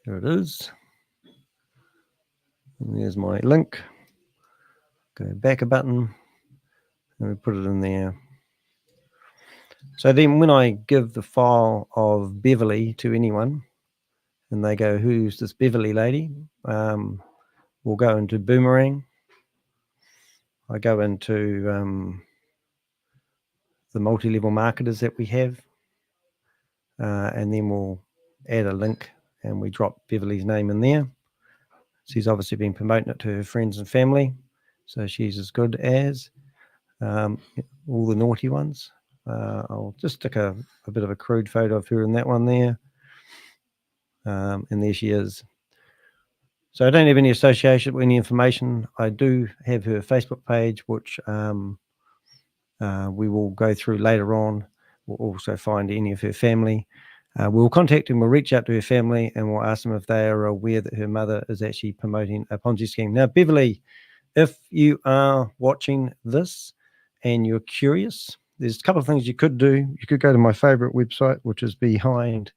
There it is. And there's my link. Go back a button and we put it in there. So then when I give the file of Beverley to anyone and they go, who's this Beverley lady? We'll go into Boomerang. I go into the multi-level marketers that we have, and then we'll add a link and we drop Beverley's name in there. She's obviously been promoting it to her friends and family, so she's as good as all the naughty ones. I'll just stick a bit of a crude photo of her in that one there, and there she is. So I don't have any association with any information. I do have her Facebook page, which we will go through later on. We'll also find any of her family. We'll contact and we'll reach out to her family and we'll ask them if they are aware that her mother is actually promoting a Ponzi scheme. Now, Beverley, if you are watching this and you're curious, there's a couple of things you could do. You could go to my favorite website, which is behind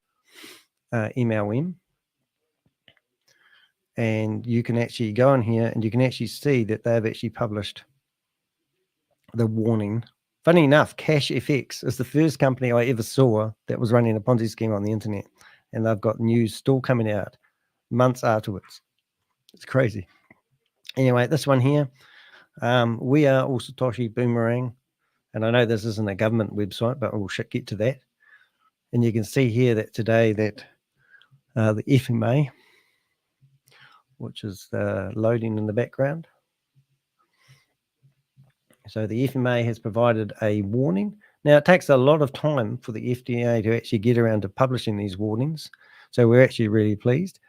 MLM. And you can actually go in here and you can actually see that they've actually published the warning. Funny enough, Cash FX is the first company I ever saw that was running a Ponzi scheme on the internet. And they've got news still coming out months afterwards. It's crazy. Anyway, this one here, we are all Satoshi Boomerang. And I know this isn't a government website, but we'll get to that. And you can see here that today that the FMA, which is loading in the background. So the FMA has provided a warning. Now, it takes a lot of time for the FDA to actually get around to publishing these warnings. So we're actually really pleased.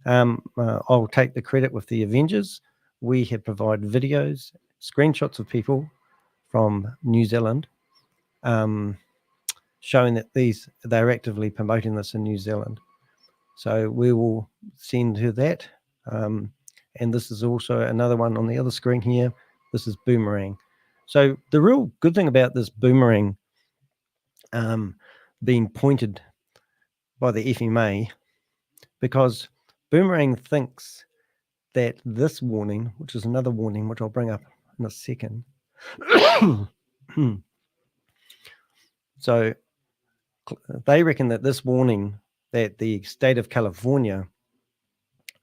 I'll take the credit with the Avengers. We have provided videos, screenshots of people from New Zealand showing that they're actively promoting this in New Zealand. So we will send her that. And this is also another one on the other screen here. This is Boomerang. So the real good thing about this Boomerang being pointed by the FMA, because Boomerang thinks that this warning, which is another warning, which I'll bring up in a second. So they reckon that this warning that the state of California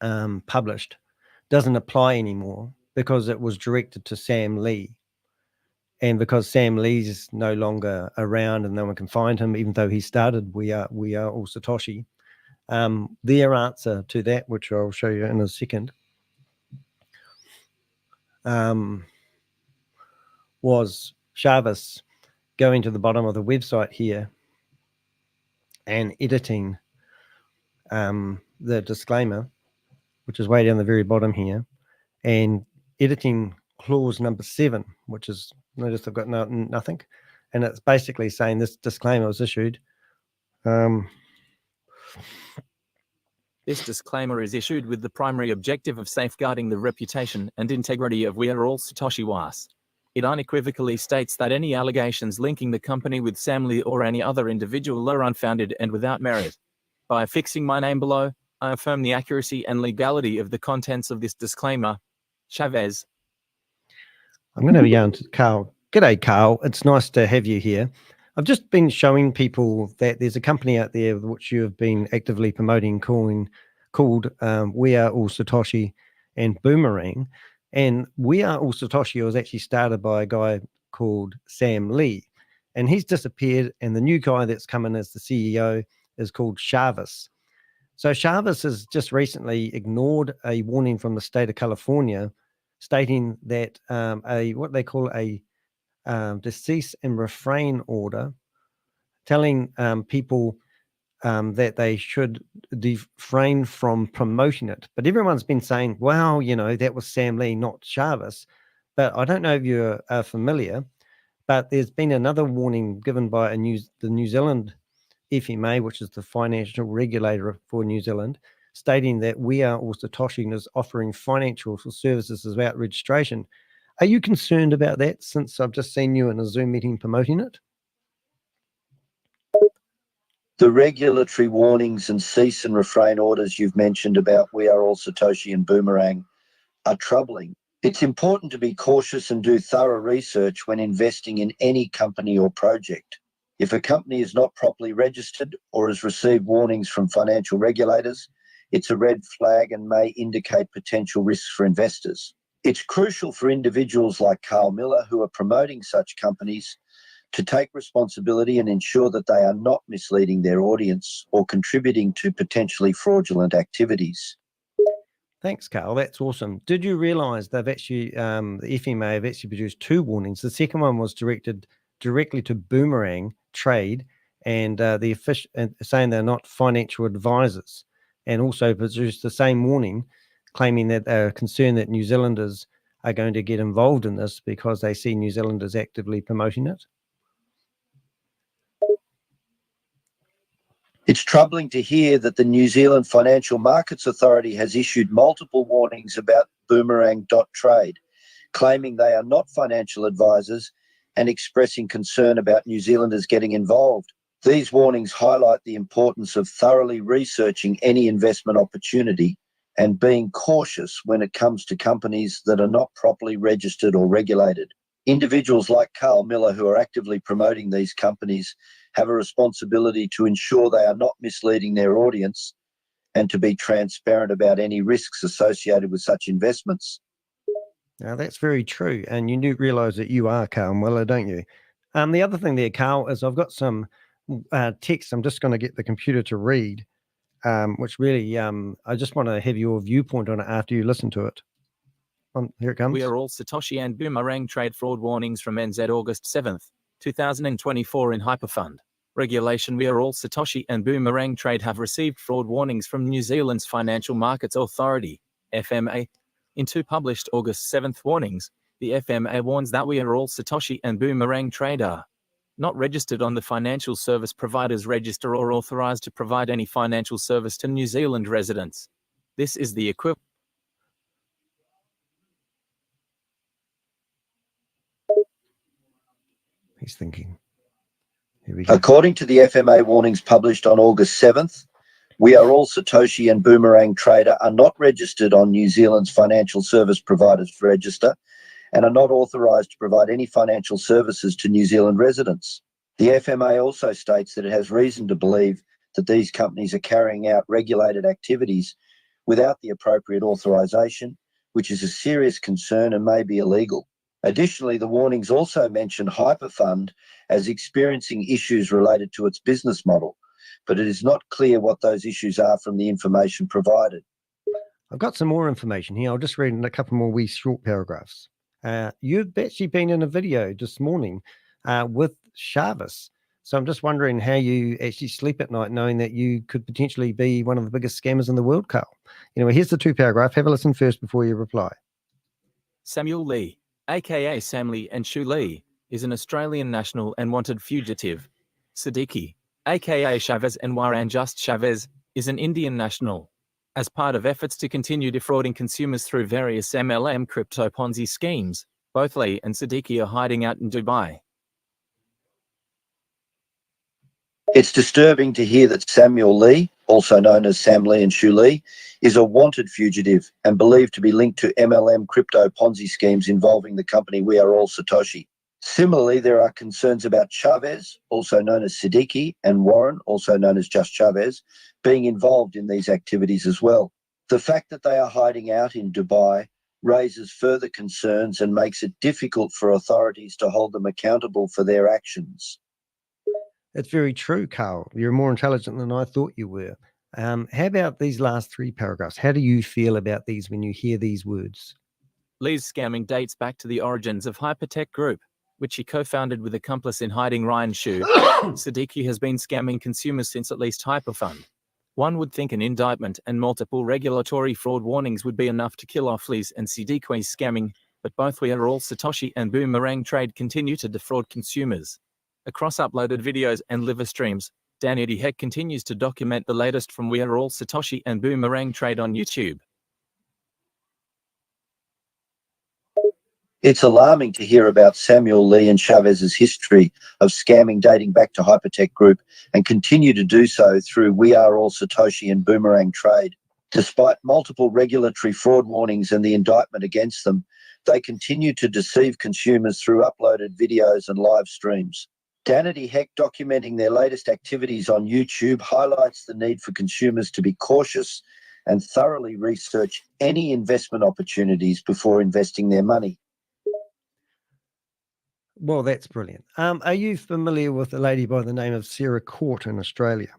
published doesn't apply anymore because it was directed to Sam Lee. And because Sam Lee's no longer around and no one can find him, even though he started We Are All Satoshi, their answer to that, which I'll show you in a second, was Chavis going to the bottom of the website here and editing the disclaimer, which is way down the very bottom here, and editing clause number 7, which is, notice I've got nothing, and it's basically saying this disclaimer was issued. This disclaimer is issued with the primary objective of safeguarding the reputation and integrity of We Are All Satoshi Was. It unequivocally states that any allegations linking the company with Sam Lee or any other individual are unfounded and without merit. By affixing my name below, I affirm the accuracy and legality of the contents of this disclaimer. Chavez. I'm going to be going to Carl. G'day, Carl. It's nice to have you here. I've just been showing people that there's a company out there which you have been actively promoting called We Are All Satoshi and Boomerang. And We Are All Satoshi was actually started by a guy called Sam Lee. And he's disappeared. And the new guy that's come in as the CEO is called Chavis. So Chavis has just recently ignored a warning from the state of California stating that what they call a cease and refrain order, telling people that they should refrain from promoting it. But everyone's been saying, well, you know, that was Sam Lee, not Chavis. But I don't know if you're familiar, but there's been another warning given by the New Zealand FMA, which is the financial regulator for New Zealand, stating that We Are All Satoshi is offering financial services without registration. Are you concerned about that, since I've just seen you in a Zoom meeting promoting it? The regulatory warnings and cease and refrain orders you've mentioned about We Are All Satoshi and Boomerang are troubling. It's important to be cautious and do thorough research when investing in any company or project. If a company is not properly registered or has received warnings from financial regulators, it's a red flag and may indicate potential risks for investors. It's crucial for individuals like Carl Miller, who are promoting such companies, to take responsibility and ensure that they are not misleading their audience or contributing to potentially fraudulent activities. Thanks, Carl. That's awesome. Did you realize they've actually, the FMA have actually produced 2 warnings? The second one was directed directly to Boomerang Trade and saying they're not financial advisors, and also produced the same warning claiming that they're concerned that New Zealanders are going to get involved in this because they see New Zealanders actively promoting it. It's troubling to hear that the New Zealand Financial Markets Authority has issued multiple warnings about Boomerang.trade, claiming they are not financial advisors and expressing concern about New Zealanders getting involved. These warnings highlight the importance of thoroughly researching any investment opportunity and being cautious when it comes to companies that are not properly registered or regulated. Individuals like Carl Miller, who are actively promoting these companies, have a responsibility to ensure they are not misleading their audience and to be transparent about any risks associated with such investments. Now, that's very true. And you do realize that you are Carl Miller, don't you? The other thing there, Carl, is I've got some text I'm just going to get the computer to read, which really, I just want to have your viewpoint on it after you listen to it. Here it comes. We Are All Satoshi and Boomerang trade fraud warnings from NZ August 7th, 2024 in Hyperfund. Regulation We Are All Satoshi and Boomerang trade have received fraud warnings from New Zealand's Financial Markets Authority, FMA. In 2 published August 7th warnings, the FMA warns that We Are All Satoshi and Boomerang trade are not registered on the Financial Service Providers Register or authorised to provide any financial service to New Zealand residents. This is the equivalent. He's thinking. Here we go. According to the FMA warnings published on August 7th, We Are All Satoshi and Boomerang Trader are not registered on New Zealand's Financial Service Providers Register and are not authorised to provide any financial services to New Zealand residents. The FMA also states that it has reason to believe that these companies are carrying out regulated activities without the appropriate authorisation, which is a serious concern and may be illegal. Additionally, the warnings also mention Hyperfund as experiencing issues related to its business model, but it is not clear what those issues are from the information provided. I've got some more information here. I'll just read in a couple more wee short paragraphs. You've actually been in a video this morning with Chavis. So I'm just wondering how you actually sleep at night knowing that you could potentially be one of the biggest scammers in the world, Carl. Anyway, here's the 2 paragraph. Have a listen first before you reply. Samuel Lee, aka Sam Lee and Shu Lee, is an Australian national and wanted fugitive. Siddiqui, aka Chavez and Waran Just Chavez, is an Indian national. As part of efforts to continue defrauding consumers through various MLM crypto Ponzi schemes, both Lee and Siddiqui are hiding out in Dubai. It's disturbing to hear that Samuel Lee, also known as Sam Lee and Shu Lee, is a wanted fugitive and believed to be linked to MLM crypto Ponzi schemes involving the company We Are All Satoshi. Similarly, there are concerns about Chavez, also known as Siddiqui, and Warren, also known as Just Chavez, being involved in these activities as well. The fact that they are hiding out in Dubai raises further concerns and makes it difficult for authorities to hold them accountable for their actions. It's very true, Carl. You're more intelligent than I thought you were. How about these last 3 paragraphs? How do you feel about these when you hear these words? Lee's scamming dates back to the origins of Hypertech Group, which he co-founded with accomplice in hiding Ryan Shu. Siddiqui has been scamming consumers since at least Hyperfund. One would think an indictment and multiple regulatory fraud warnings would be enough to kill off Lee's and Siddiqui's scamming, but both We Are All Satoshi and Boomerang Trade continue to defraud consumers. Across uploaded videos and live streams, Danny de Hek continues to document the latest from We Are All Satoshi and Boomerang Trade on YouTube. It's alarming to hear about Samuel Lee and Chavez's history of scamming dating back to Hypertech Group and continue to do so through We Are All Satoshi and Boomerang Trade. Despite multiple regulatory fraud warnings and the indictment against them, they continue to deceive consumers through uploaded videos and live streams. Danny de Hek documenting their latest activities on YouTube highlights the need for consumers to be cautious and thoroughly research any investment opportunities before investing their money. Well, that's brilliant. Are you familiar with a lady by the name of Sarah Court in Australia?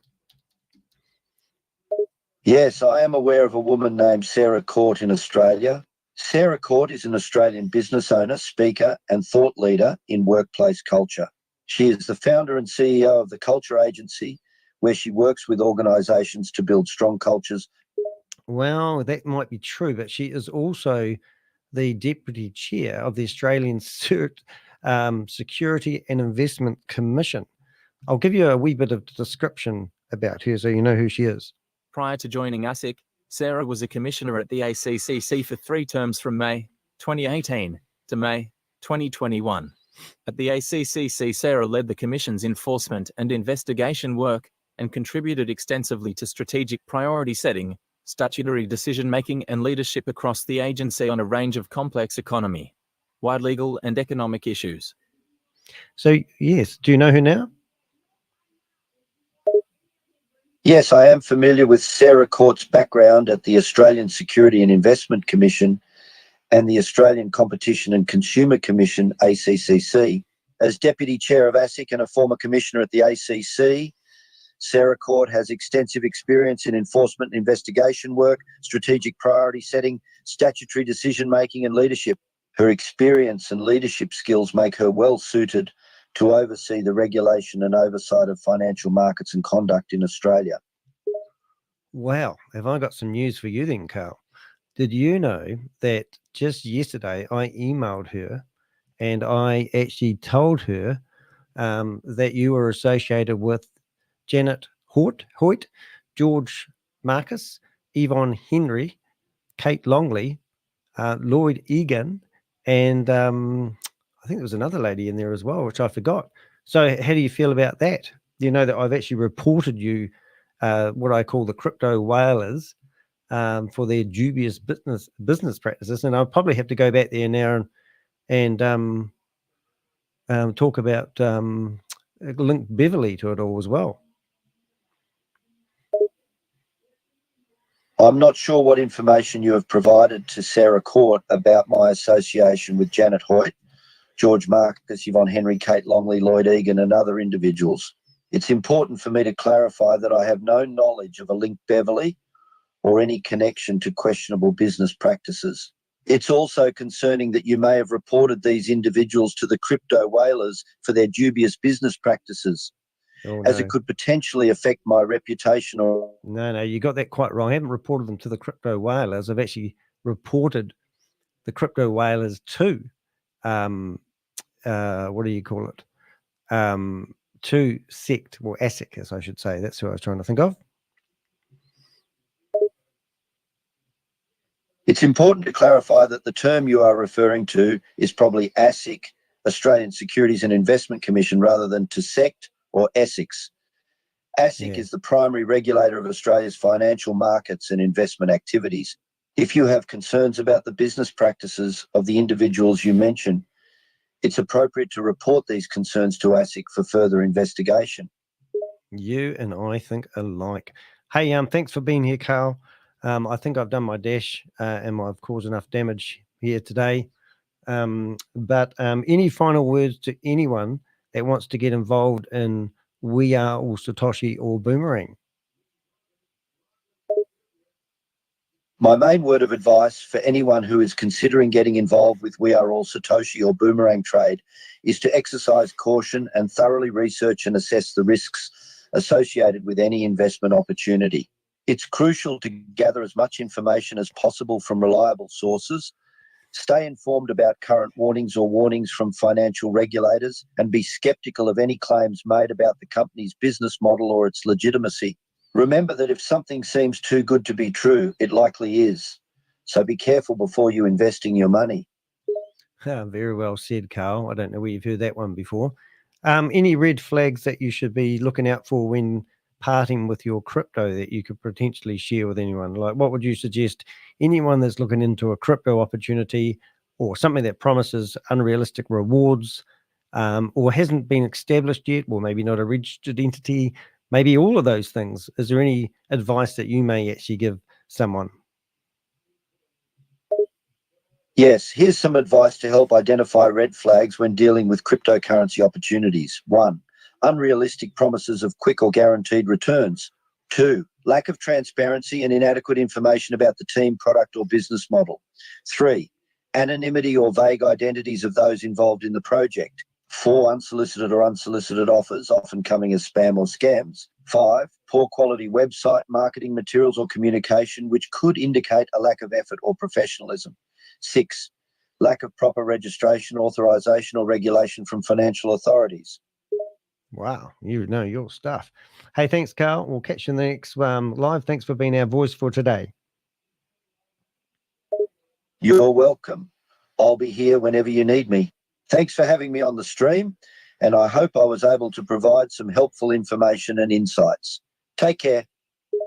Yes, I am aware of a woman named Sarah Court in Australia. Sarah Court is an Australian business owner, speaker, and thought leader in workplace culture. She is the founder and CEO of the Culture Agency, where she works with organisations to build strong cultures. Well, that might be true, but she is also the deputy chair of the Australian Security and Investment Commission. I'll give you a wee bit of description about her so you know who she is. Prior to joining ASIC, Sarah was a commissioner at the ACCC for 3 terms from May 2018 to May 2021. At the ACCC, Sarah led the Commission's enforcement and investigation work and contributed extensively to strategic priority setting, statutory decision-making and leadership across the agency on a range of complex economy-wide legal and economic issues. So, yes, do you know her now? Yes, I am familiar with Sarah Court's background at the Australian Security and Investment Commission and the Australian Competition and Consumer Commission, ACCC. As Deputy Chair of ASIC and a former Commissioner at the ACC, Sarah Court has extensive experience in enforcement and investigation work, strategic priority setting, statutory decision-making and leadership. Her experience and leadership skills make her well suited to oversee the regulation and oversight of financial markets and conduct in Australia. Wow, have I got some news for you then, Carl? Did you know that just yesterday I emailed her and I actually told her that you were associated with Janet Hoyt, George Marcus, Yvonne Henry, Kate Longley, Lloyd Egan, and I think there was another lady in there as well, which I forgot. So how do you feel about that? You know that I've actually reported you what I call the crypto whalers for their dubious business practices. And I'll probably have to go back there now and talk about link Beverley to it all as well. I'm not sure what information you have provided to Sarah Court about my association with Janet Hoyt, George Marcus, Yvonne Henry, Kate Longley, Lloyd Egan, and other individuals. It's important for me to clarify that I have no knowledge of a link Beverley or any connection to questionable business practices. It's also concerning that you may have reported these individuals to the crypto whalers for their dubious business practices, as it could potentially affect my reputation. Or No, you got that quite wrong. I haven't reported them to the crypto whalers. I've actually reported the crypto whalers to, what do you call it? To SECT, or ASIC, as I should say. That's who I was trying to think of. It's important to clarify that the term you are referring to is probably ASIC, Australian Securities and Investment Commission, rather than to SECT or ASICs. ASIC is the primary regulator of Australia's financial markets and investment activities. If you have concerns about the business practices of the individuals you mentioned, it's appropriate to report these concerns to ASIC for further investigation. You and I think alike. Hey, thanks for being here, Carl. I think I've done my dash and I've caused enough damage here today. But any final words to anyone that wants to get involved in We Are All Satoshi or Boomerang? My main word of advice for anyone who is considering getting involved with We Are All Satoshi or Boomerang trade is to exercise caution and thoroughly research and assess the risks associated with any investment opportunity. It's crucial to gather as much information as possible from reliable sources, stay informed about current warnings or warnings from financial regulators, and be skeptical of any claims made about the company's business model or its legitimacy. Remember that if something seems too good to be true, it likely is. So be careful before you investing your money. Very well said, Carl. I don't know where you've heard that one before. Any red flags that you should be looking out for when parting with your crypto that you could potentially share with anyone? Like, what would you suggest anyone that's looking into a crypto opportunity or something that promises unrealistic rewards or hasn't been established yet, or maybe not a registered entity, maybe all of those things? Is there any advice that you may actually give someone? Yes, here's some advice to help identify red flags when dealing with cryptocurrency opportunities. 1. Unrealistic promises of quick or guaranteed returns. 2. Lack of transparency and inadequate information about the team, product, or business model. 3. Anonymity or vague identities of those involved in the project. 4. Unsolicited or unsolicited offers, often coming as spam or scams. 5. Poor quality website, marketing materials, or communication, which could indicate a lack of effort or professionalism. 6. Lack of proper registration, authorization, or regulation from financial authorities. Wow, you know your stuff. Hey, thanks, Carl. We'll catch you in the next live. Thanks for being our voice for today. You're welcome. I'll be here whenever you need me. Thanks for having me on the stream, and I hope I was able to provide some helpful information and insights. Take care.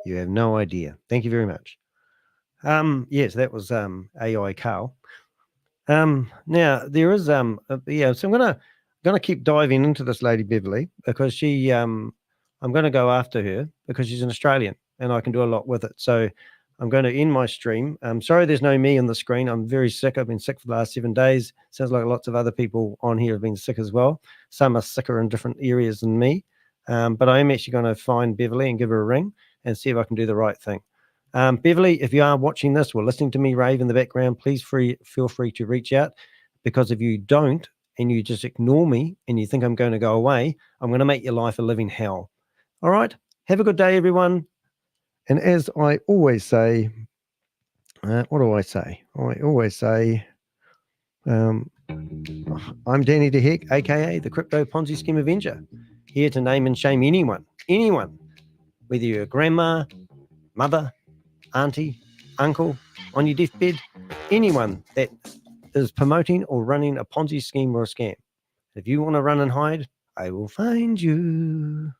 You have no idea. Thank you very much. Yes, that was AI Carl. Now there is so I'm gonna keep diving into this lady Beverley, because she I'm gonna go after her because she's an Australian and I can do a lot with it. So I'm going to end my stream. I'm sorry there's no me on the screen. I'm very sick. I've been sick for the last 7 days. Sounds like lots of other people on here have been sick as well. Some are sicker in different areas than me. But I am actually going to find Beverley and give her a ring and see if I can do the right thing. Beverley, if you are watching this or listening to me rave in the background, please feel free to reach out, because if you don't and you just ignore me and you think I'm going to go away, I'm going to make your life a living hell. All right. Have a good day, everyone. And as I always say, what do I say? I always say, I'm Danny de Hek, aka the Crypto Ponzi Scheme Avenger, here to name and shame anyone, whether you're a grandma, mother, auntie, uncle, on your deathbed, anyone that is promoting or running a Ponzi scheme or a scam. If you want to run and hide, I will find you.